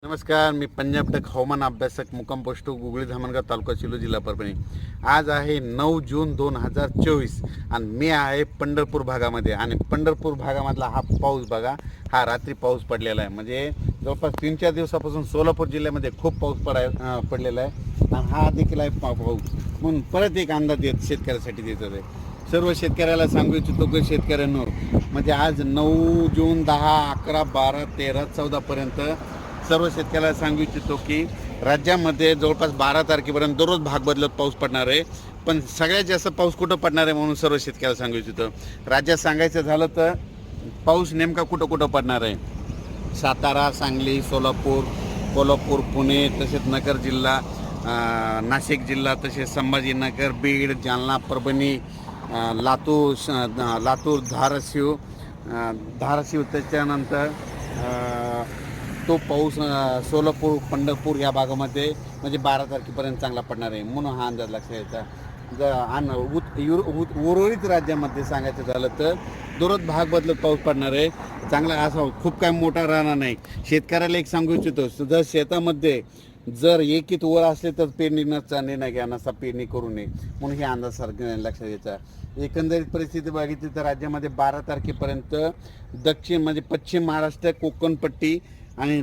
नमस्कार, मी पंजाब टक हवामान अभ्यासक मुक्काम पोस्ट गुगळी धामणगाव तालुका शिलो जिल्हा परभणी. आज आहे 9 जून 2024 आणि मी आहे पंढरपूर भागामध्ये. आणि पंढरपूर भागामधला हा पाऊस बघा, हा रात्री पाऊस पडलेला आहे. म्हणजे जवळपास 3-4 दिवसापासून सोलापूर जिल्ह्यामध्ये खूप पाऊस पडलेला आहे आणि हा देखील आहे पाऊस. म्हणून परत एक अंदाज शेतकऱ्यासाठी देत आहे. सर्व शेतकऱ्याला सांगू इच्छितो की शेतकऱ्यांनो, म्हणजे आज 9 जून 10, 11, 12, 13, 14पर्यंत सर्व शेतकऱ्याला सांगू इच्छितो की राज्यामध्ये जवळपास 12 तारखेपर्यंत दररोज भाग बदलत पाऊस पडणार आहे. पण सगळ्यात जास्त पाऊस कुठं पडणार आहे म्हणून सर्व शेतकऱ्याला सांगू इच्छितो. राज्यात सांगायचं झालं तर पाऊस नेमका कुठं कुठं पडणार आहे. सातारा, सांगली, सोलापूर, कोल्हापूर, पुणे, तसेच नगर जिल्हा, नाशिक जिल्हा, तसेच संभाजीनगर, बीड, जालना, परभणी, लातूर, धाराशिव त्याच्यानंतर तो पाऊस सोलापूर, पंढरपूर या भागामध्ये म्हणजे 12 तारखेपर्यंत चांगला पडणार आहे म्हणून हा अंदाज लक्षात घ्यायचा. उर्वरित राज्यामध्ये सांगायचं झालं तर दररोज भाग बदलत पाऊस पडणार आहे. चांगला असा खूप काय मोठा राहणार नाही. शेतकऱ्याला एक सांगू इच्छितो, जर शेतामध्ये जर एकीत वर असले तर पेरणी निर्णय घ्या, नसा पेरणी करू नये म्हणून हे अंदाज सारखं लक्षात घ्यायचा. एकंदरीत परिस्थिती बघितली तर राज्यामध्ये 12 तारखेपर्यंत दक्षिण म्हणजे पश्चिम महाराष्ट्र, कोकणपट्टी आणि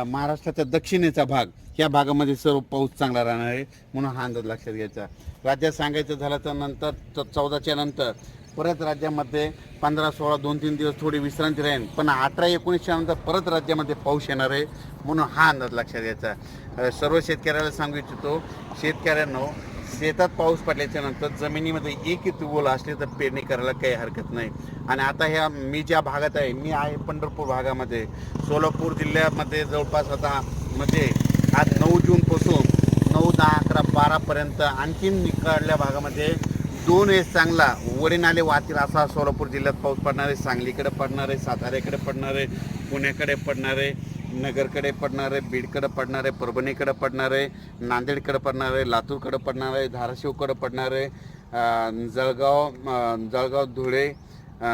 महाराष्ट्राचा दक्षिणेचा भाग ह्या भागामध्ये सर्व पाऊस चांगला राहणार आहे म्हणून हा अंदाज लक्षात घ्यायचा. राज्यात सांगायचं झालं तर नंतर 14च्या नंतर परत राज्यामध्ये 15, 16, 2-3 दिवस थोडी विश्रांती राहील. पण 18, 19च्या नंतर परत राज्यामध्ये पाऊस येणार आहे म्हणून हा अंदाज लक्षात घ्यायचा. सर्व शेतकऱ्याला सांगू इच्छितो, शेतकऱ्यांनो, शेतात पाऊस पडल्याच्या नंतर जमिनीमध्ये एक ओल असले तर पेरणी करायला काही हरकत नाही. आणि आता ह्या मी ज्या भागात आहे, मी आहे पंढरपूर भागामध्ये. सोलापूर जिल्ह्यामध्ये जवळपास आता म्हणजे आज 9 जूनपासून 9, 10, 11, 12पर्यंत आणखीन निकडल्या भागामध्ये 2 वेळेस चांगला वडे नाले वाहतील असा सोलापूर जिल्ह्यात पाऊस पडणार आहे. सांगलीकडे पडणार आहे, साताऱ्याकडे पडणार आहे, पुण्याकडे पडणार आहे, नगरकडे पडणार आहे, बीडकडे पडणार आहे, परभणीकडे पडणार आहे, नांदेडकडे पडणार आहे, लातूरकडे पडणार आहे, धाराशिवकडे पडणार आहे, जळगाव, धुळे,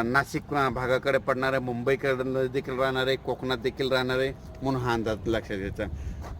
नाशिक भागाकडे पडणार आहे, मुंबईकडे देखील राहणार आहे, कोकणात देखील राहणार आहे म्हणून हा अंदाज लक्षात घ्यायचा.